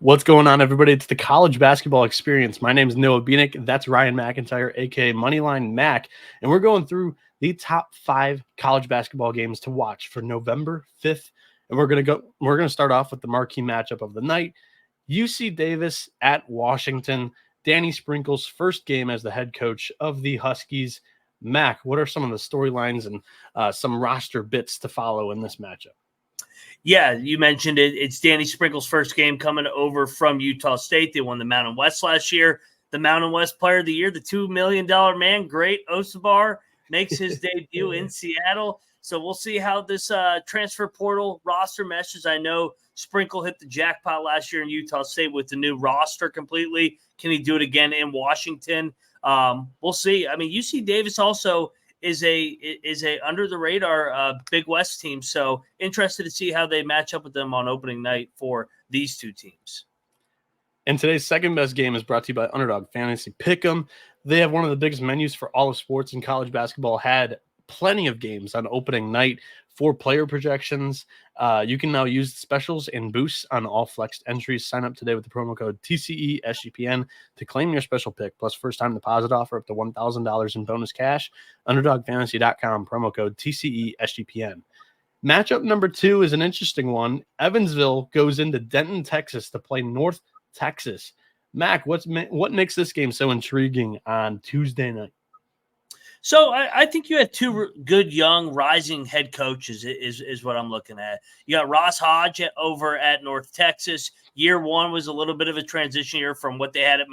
What's going on, everybody? It's the college basketball experience. My name is Noah Bieniek. That's Ryan McIntyre, aka Moneyline Mac, and we're going through the top 5 college basketball games to watch for November 5th. And we're gonna start off with the marquee matchup of the night: UC Davis at Washington. Danny Sprinkle's first game as the head coach of the Huskies. Mac, what are some of the storylines and some roster bits to follow in this matchup? Yeah, you mentioned it. It's Danny Sprinkle's first game coming over from Utah State. They won the Mountain West last year. The Mountain West Player of the Year, the $2 million man, Great Osabar, makes his debut in Seattle. So we'll see how this transfer portal roster meshes. I know Sprinkle hit the jackpot last year in Utah State with the new roster completely. Can he do it again in Washington? We'll see. I mean, UC Davis also is a under the radar Big West team. So interested to see how they match up with them on opening night for these two teams. And today's second best game is brought to you by Underdog Fantasy Pick'em. They have one of the biggest menus for all of sports, and college basketball had plenty of games on opening night for player projections. You can now use specials and boosts on all flexed entries. Sign up today with the promo code TCESGPN to claim your special pick, plus first-time deposit offer up to $1,000 in bonus cash. UnderdogFantasy.com, promo code TCESGPN. Matchup number 2 is an interesting one. Evansville goes into Denton, Texas to play North Texas. Mac, what makes this game so intriguing on Tuesday night? So I think you had two good young rising head coaches is what I'm looking at. You got Ross Hodge over at North Texas. Year one was a little bit of a transition year from what they had at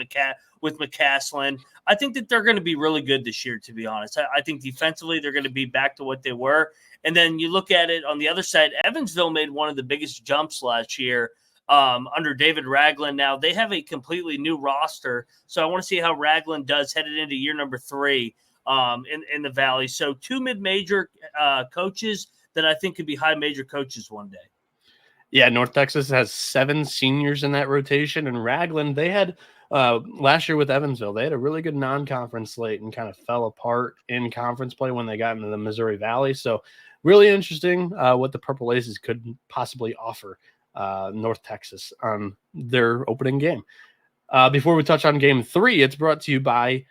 with McCaslin. I think that they're going to be really good this year, to be honest. I think defensively they're going to be back to what they were. And then you look at it on the other side, Evansville made one of the biggest jumps last year under David Ragland. Now they have a completely new roster. So I want to see how Ragland does headed into year number 3. In the Valley. So 2 mid-major coaches that I think could be high major coaches one day. Yeah, North Texas has 7 seniors in that rotation, and Ragland, they had last year with Evansville, they had a really good non-conference slate and kind of fell apart in conference play when they got into the Missouri Valley. So really interesting what the Purple Aces could possibly offer North Texas on their opening game. Before we touch on game 3, it's brought to you by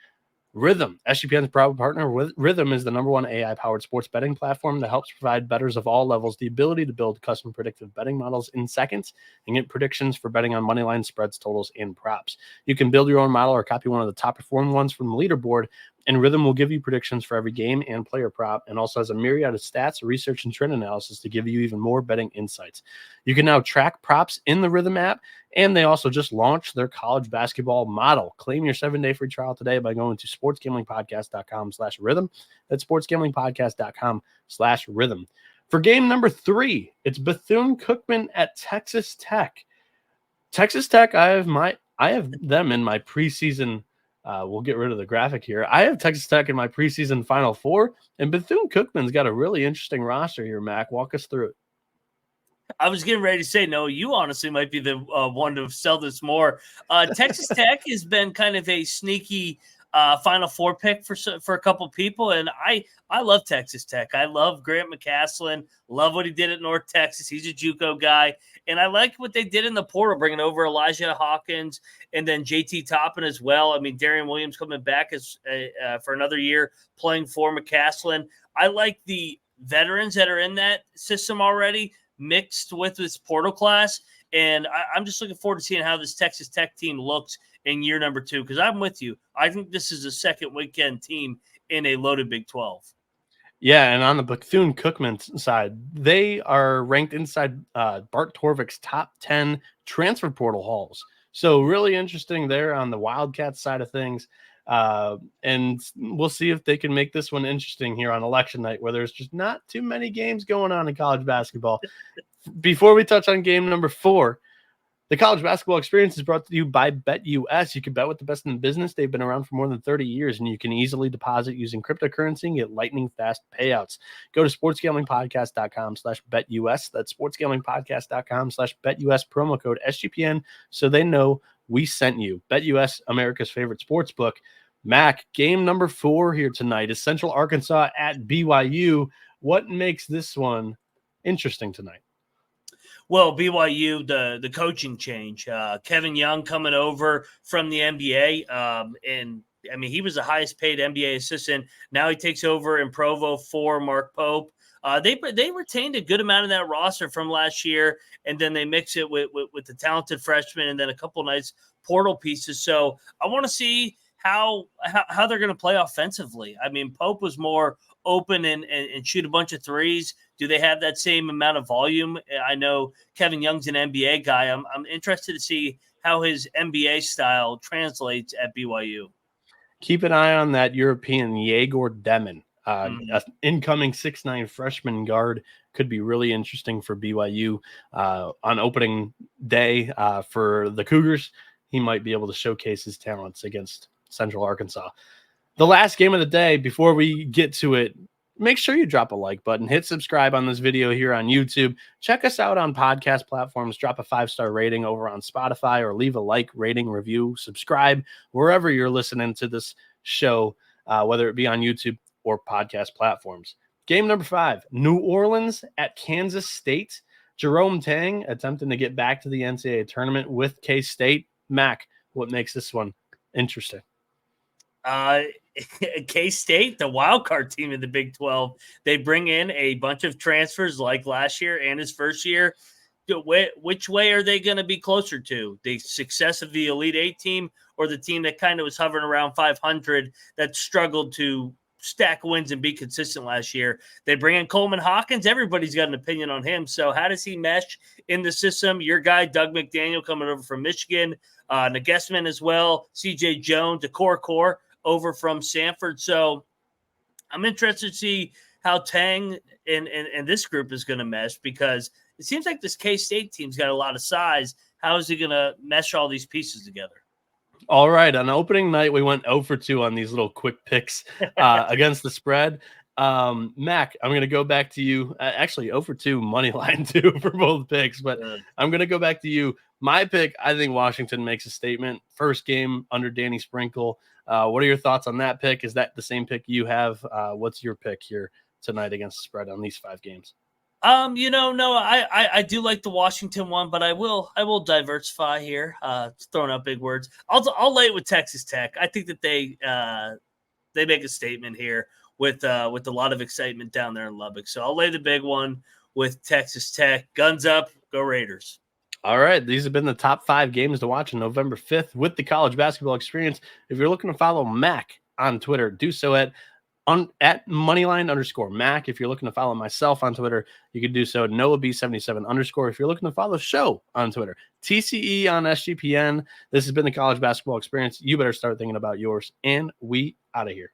Rhythm. SGPN's proud partner with Rhythm is the #1 AI-powered sports betting platform that helps provide bettors of all levels the ability to build custom predictive betting models in seconds and get predictions for betting on money lines, spreads, totals, and props. You can build your own model or copy one of the top performing ones from the leaderboard, and Rhythm will give you predictions for every game and player prop, and also has a myriad of stats, research, and trend analysis to give you even more betting insights. You can now track props in the Rhythm app, and they also just launched their college basketball model. Claim your 7-day free trial today by going to sportsgamblingpodcast.com/rhythm. That's sportsgamblingpodcast.com/rhythm. For game number 3, it's Bethune-Cookman at Texas Tech. Texas Tech, I have them in my preseason. We'll get rid of the graphic here. I have Texas Tech in my preseason Final Four, and Bethune-Cookman's got a really interesting roster here, Mac. Walk us through it. I was getting ready to say, no, you honestly might be the one to sell this more. Texas Tech has been kind of a sneaky Final Four pick for a couple people, and I love Texas Tech. I love Grant McCaslin. Love what he did at North Texas. He's a JUCO guy, and I like what they did in the portal, bringing over Elijah Hawkins and then JT Toppin as well. I mean, Darian Williams coming back as for another year playing for McCaslin. I like the veterans that are in that system already, mixed with this portal class. And I'm just looking forward to seeing how this Texas Tech team looks in year number 2, because I'm with you. I think this is a second weekend team in a loaded Big 12. Yeah, and on the Bethune-Cookman side, they are ranked inside Bart Torvik's top 10 transfer portal hauls. So really interesting there on the Wildcats side of things. And we'll see if they can make this one interesting here on election night, where there's just not too many games going on in college basketball. Before we touch on game number 4, the college basketball experience is brought to you by BetUS. You can bet with the best in the business. They've been around for more than 30 years, and you can easily deposit using cryptocurrency and get lightning fast payouts. Go to sportsgamblingpodcast.com/BetUS. That's sportsgamblingpodcast.com/BetUS, promo code SGPN, so they know we sent you. BetUS, America's favorite sports book. Mac, game number 4 here tonight is Central Arkansas at BYU. What makes this one interesting tonight? Well, BYU, the coaching change, Kevin Young coming over from the NBA, and I mean he was the highest paid NBA assistant. Now he takes over in Provo for Mark Pope. They retained a good amount of that roster from last year, and then they mix it with the talented freshmen, and then a couple nice portal pieces. So I want to see how they're going to play offensively. I mean, Pope was more open and shoot a bunch of threes. Do they have that same amount of volume? I know Kevin Young's an NBA guy. I'm interested to see how his NBA style translates at BYU. Keep an eye on that European Yegor Demon. An incoming 6'9" freshman guard could be really interesting for BYU on opening day for the Cougars. He might be able to showcase his talents against Central Arkansas. The last game of the day, before we get to it, make sure you drop a like button, hit subscribe on this video here on YouTube. Check us out on podcast platforms. Drop a 5-star rating over on Spotify or leave a like, rating, review, subscribe, wherever you're listening to this show, whether it be on YouTube or podcast platforms. Game number 5, New Orleans at Kansas State. Jerome Tang attempting to get back to the NCAA tournament with K-State. Mac, what makes this one interesting? K-State, the wild card team in the Big 12, they bring in a bunch of transfers like last year and his first year. Which way are they going to be closer to? The success of the Elite Eight team or the team that kind of was hovering around 500 that struggled to stack wins and be consistent last year? They bring in Coleman Hawkins. Everybody's got an opinion on him. So how does he mesh in the system? Your guy, Doug McDaniel, coming over from Michigan, Nagelsmann as well, CJ Jones, the core over from Sanford. So I'm interested to see how Tang and this group is going to mesh, because it seems like this K-State team's got a lot of size. How is he going to mesh all these pieces together? All right. On opening night, we went 0 for 2 on these little quick picks against the spread. Mac, I'm going to go back to you. Actually, 0 for 2 money line too for both picks, but I'm going to go back to you. My pick, I think Washington makes a statement. First game under Danny Sprinkle. What are your thoughts on that pick? Is that the same pick you have? What's your pick here tonight against the spread on these 5 games? No, I do like the Washington one, but I will diversify here. Throwing out big words. I'll lay it with Texas Tech. I think that they make a statement here with a lot of excitement down there in Lubbock. So I'll lay the big one with Texas Tech. Guns up, go Raiders. All right. These have been the top 5 games to watch on November 5th with the college basketball experience. If you're looking to follow Mac on Twitter, do so at Moneyline_Mac. If you're looking to follow myself on Twitter, you can do so at NoahB77_. If you're looking to follow show on Twitter, TCE on SGPN. This has been the college basketball experience. You better start thinking about yours, and we out of here.